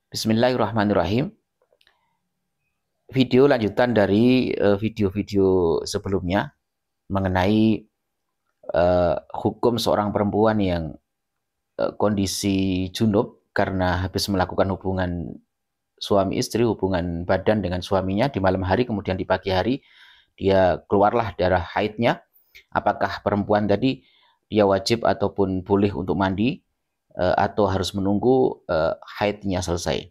Bismillahirrahmanirrahim. Video lanjutan dari video-video sebelumnya mengenai hukum seorang perempuan yang kondisi junub karena habis melakukan hubungan suami istri, hubungan badan dengan suaminya di malam hari, kemudian di pagi hari dia keluarlah darah haidnya. Apakah perempuan tadi dia wajib ataupun boleh untuk mandi atau harus menunggu haidnya selesai?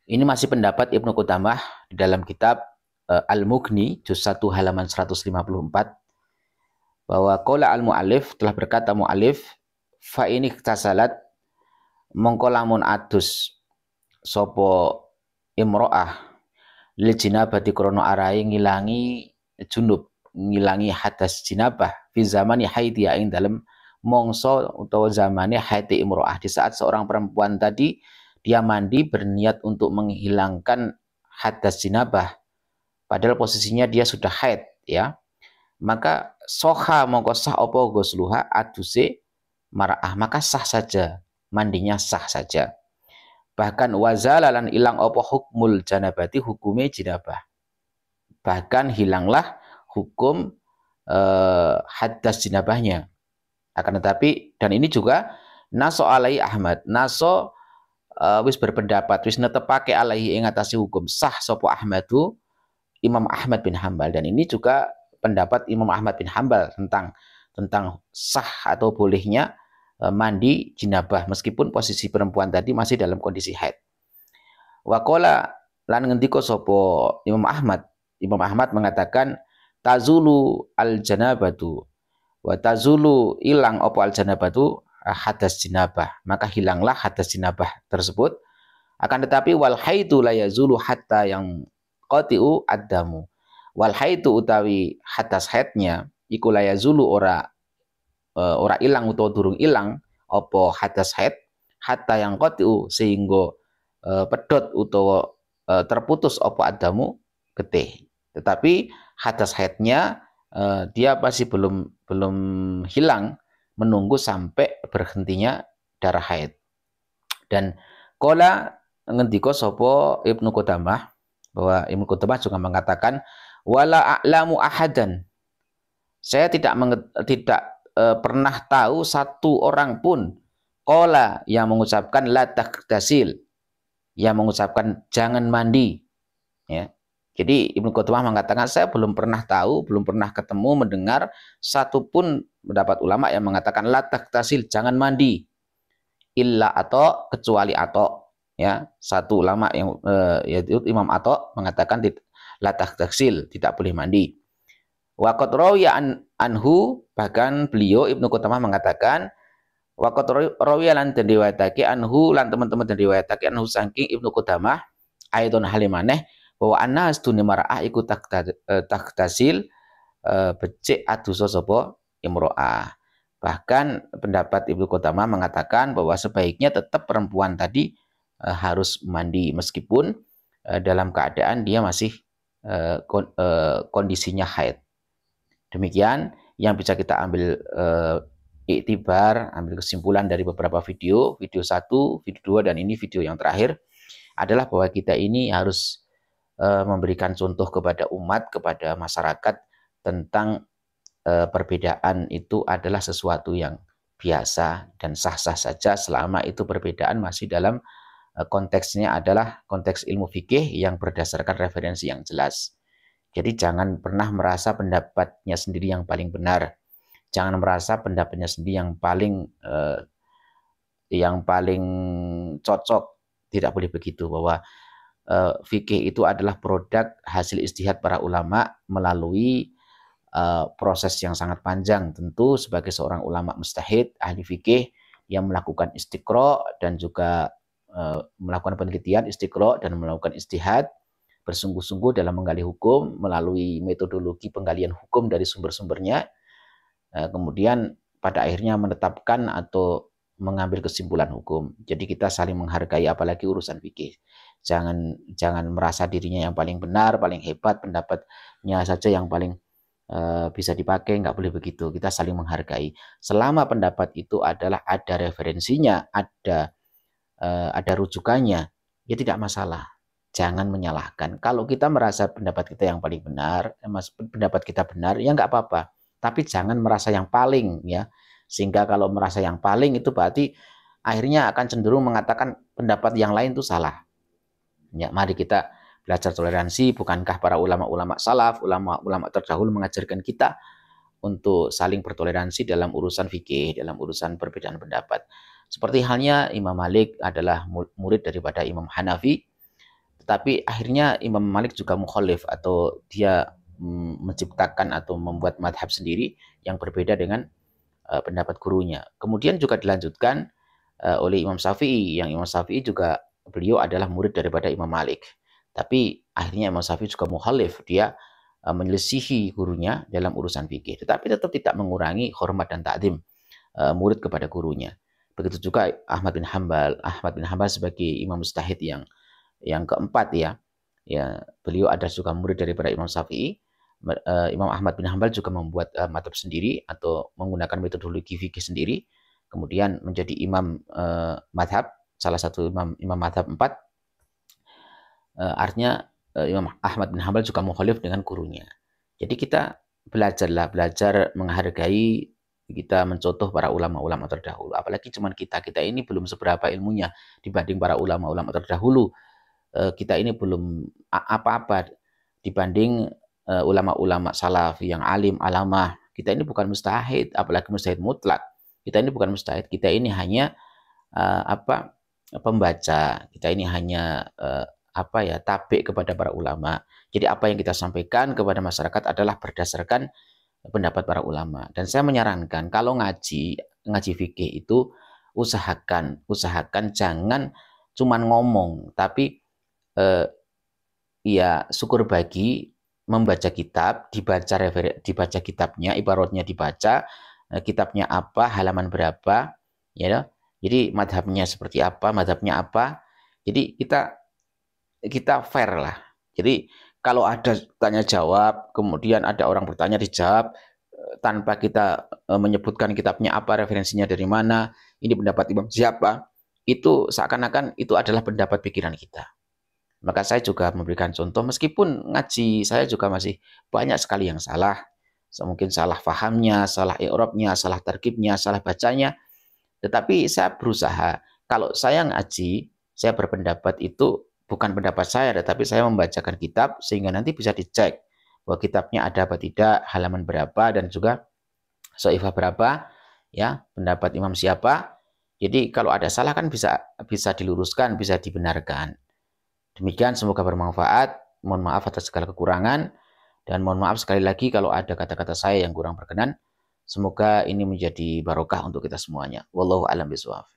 Ini masih pendapat Ibnu Qudamah di dalam kitab Al-Mughni juz 1 halaman 154 bahwa qala al-mu'allif, telah berkata mu'allif, fa ini tasalat mongko lamun adus sapa imro'ah lil jinabati krono arai ngilangi junub, ngilangi hadas jinabah fi zamani haidiyah ing dalam mongso utawa zamane haid imro'ah, di saat seorang perempuan tadi dia mandi berniat untuk menghilangkan hadas jinabah padahal posisinya dia sudah haid, ya, maka soha mongko sah opo gosluha aduse mara'ah, maka sah saja, mandinya sah saja. Bahkan wazalalan ilang opo hukmul janabati, hukume jinabah, bahkan hilanglah hukum hadas jinabahnya. Akan tetapi, dan ini juga naso alai Ahmad, naso wis berpendapat, wis netepake alaihi ing atase hukum sah sapa Ahmadu, Imam Ahmad bin Hambal, dan ini juga pendapat Imam Ahmad bin Hambal tentang sah atau bolehnya mandi jinabah meskipun posisi perempuan tadi masih dalam kondisi haid. Waqala lan ngendika sapa Imam Ahmad mengatakan tazulu al janabatu wa tazulu ilang apa al janabatu hadas jinabah, maka hilanglah hadas jinabah tersebut. Akan tetapi wal haidu la yazulu hatta yang qati'u addamu, wal haidu utawi hadas haidnya iku la yazulu ora ilang utawa durung ilang apa hadas haid hatta yang qati'u sehingga pedot utawa terputus apa addamu getih. Tetapi hadas haidnya dia masih belum hilang, menunggu sampai berhentinya darah haid. Dan qala ngendika sapa Ibnu Qudamah, bahwa Ibnu Qudamah juga mengatakan wala a'lamu ahadan, saya tidak pernah tahu satu orang pun qala yang mengucapkan la taghtasil, yang mengucapkan jangan mandi, ya. Jadi Ibnu Qudamah mengatakan saya belum pernah tahu, belum pernah ketemu mendengar satupun pendapat ulama yang mengatakan la taghtasil, jangan mandi, illa atau kecuali atau, ya, satu ulama yang yaitu Imam Atha mengatakan la taghtasil, tidak boleh mandi. Wa qad rawiya anhu, bahkan beliau Ibnu Qudamah mengatakan wa qad rawiya lan diriwayatake anhu, lan teman-teman diriwayatake anhu saking Ibnu Qudamah aidon halimaneh bahwa anas dunia mar'ah iku taghtasil becik adusa sapa imro'ah. Bahkan pendapat Ibnu Qudamah mengatakan bahwa sebaiknya tetap perempuan tadi harus mandi meskipun dalam keadaan dia masih kondisinya haid. Demikian yang bisa kita ambil iktibar, ambil kesimpulan dari beberapa video 1, video 2, dan ini video yang terakhir adalah bahwa kita ini harus memberikan contoh kepada umat, kepada masyarakat tentang perbedaan itu adalah sesuatu yang biasa dan sah-sah saja selama itu perbedaan masih dalam konteksnya adalah konteks ilmu fikih yang berdasarkan referensi yang jelas. Jadi jangan pernah merasa pendapatnya sendiri yang paling benar, jangan merasa pendapatnya sendiri yang paling cocok. Tidak boleh begitu, bahwa fikih itu adalah produk hasil ijtihad para ulama melalui proses yang sangat panjang. Tentu sebagai seorang ulama mujtahid, ahli fikih yang melakukan istiqra dan juga melakukan penelitian, istiqra dan melakukan ijtihad, bersungguh-sungguh dalam menggali hukum melalui metodologi penggalian hukum dari sumber-sumbernya, kemudian pada akhirnya menetapkan atau mengambil kesimpulan hukum. Jadi kita saling menghargai, apalagi urusan fikih. Jangan merasa dirinya yang paling benar, paling hebat, pendapatnya saja yang paling bisa dipakai. Nggak boleh begitu. Kita saling menghargai. Selama pendapat itu adalah ada referensinya, ada ada rujukannya, ya tidak masalah. Jangan menyalahkan. Kalau kita merasa pendapat kita yang paling benar, pendapat kita benar, ya nggak apa-apa. Tapi jangan merasa yang paling, ya. Sehingga kalau merasa yang paling itu berarti akhirnya akan cenderung mengatakan pendapat yang lain itu salah. Ya, mari kita belajar toleransi. Bukankah para ulama-ulama salaf, ulama-ulama terdahulu mengajarkan kita untuk saling bertoleransi dalam urusan fikih, dalam urusan perbedaan pendapat. Seperti halnya Imam Malik adalah murid daripada Imam Hanafi, tetapi akhirnya Imam Malik juga mukhalif atau dia menciptakan atau membuat madhab sendiri yang berbeda dengan pendapat gurunya. Kemudian juga dilanjutkan oleh Imam Syafi'i, yang Imam Syafi'i juga beliau adalah murid daripada Imam Malik. Tapi akhirnya Imam Syafi'i juga mukhalif, dia menyelisihi gurunya dalam urusan fikih, tetapi tetap tidak mengurangi hormat dan takdim murid kepada gurunya. Begitu juga Ahmad bin Hambal. Ahmad bin Hambal sebagai imam mujtahid yang keempat, ya beliau ada juga murid daripada Imam Syafi'i. Imam Ahmad bin Hambal juga membuat madhab sendiri atau menggunakan metodologi fikih sendiri, kemudian menjadi imam madhab, salah satu imam madhab 4. Artinya Imam Ahmad bin Hambal juga mukhalif dengan gurunya. Jadi kita belajar menghargai, kita mencontoh para ulama-ulama terdahulu. Apalagi cuman kita ini belum seberapa ilmunya dibanding para ulama-ulama terdahulu. Kita ini belum apa-apa dibanding ulama-ulama salaf yang alim, alamah. Kita ini bukan mustahid, apalagi mustahid mutlak. Kita ini bukan mustahid, kita ini hanya pembaca. Kita ini hanya tabik kepada para ulama. Jadi apa yang kita sampaikan kepada masyarakat adalah berdasarkan pendapat para ulama. Dan saya menyarankan kalau ngaji fikih itu usahakan jangan cuman ngomong, tapi syukur bagi membaca kitab, dibaca kitabnya, ibaratnya dibaca kitabnya apa, halaman berapa, ya. Jadi madhabnya seperti apa, Jadi kita fair lah. Jadi kalau ada tanya jawab, kemudian ada orang bertanya dijawab tanpa kita menyebutkan kitabnya apa, referensinya dari mana, ini pendapat imam siapa, itu seakan-akan itu adalah pendapat pikiran kita. Maka saya juga memberikan contoh, meskipun ngaji saya juga masih banyak sekali yang salah. Mungkin salah fahamnya, salah i'rabnya, salah tarkibnya, salah bacanya. Tetapi saya berusaha, kalau saya ngaji, saya berpendapat itu bukan pendapat saya, tetapi saya membacakan kitab sehingga nanti bisa dicek bahwa kitabnya ada apa tidak, halaman berapa, dan juga shaifah berapa, ya, pendapat imam siapa. Jadi kalau ada salah kan bisa diluruskan, bisa dibenarkan. Demikian, semoga bermanfaat. Mohon maaf atas segala kekurangan, dan mohon maaf sekali lagi kalau ada kata-kata saya yang kurang berkenan. Semoga ini menjadi barokah untuk kita semuanya. Wallahu a'lam bishawab.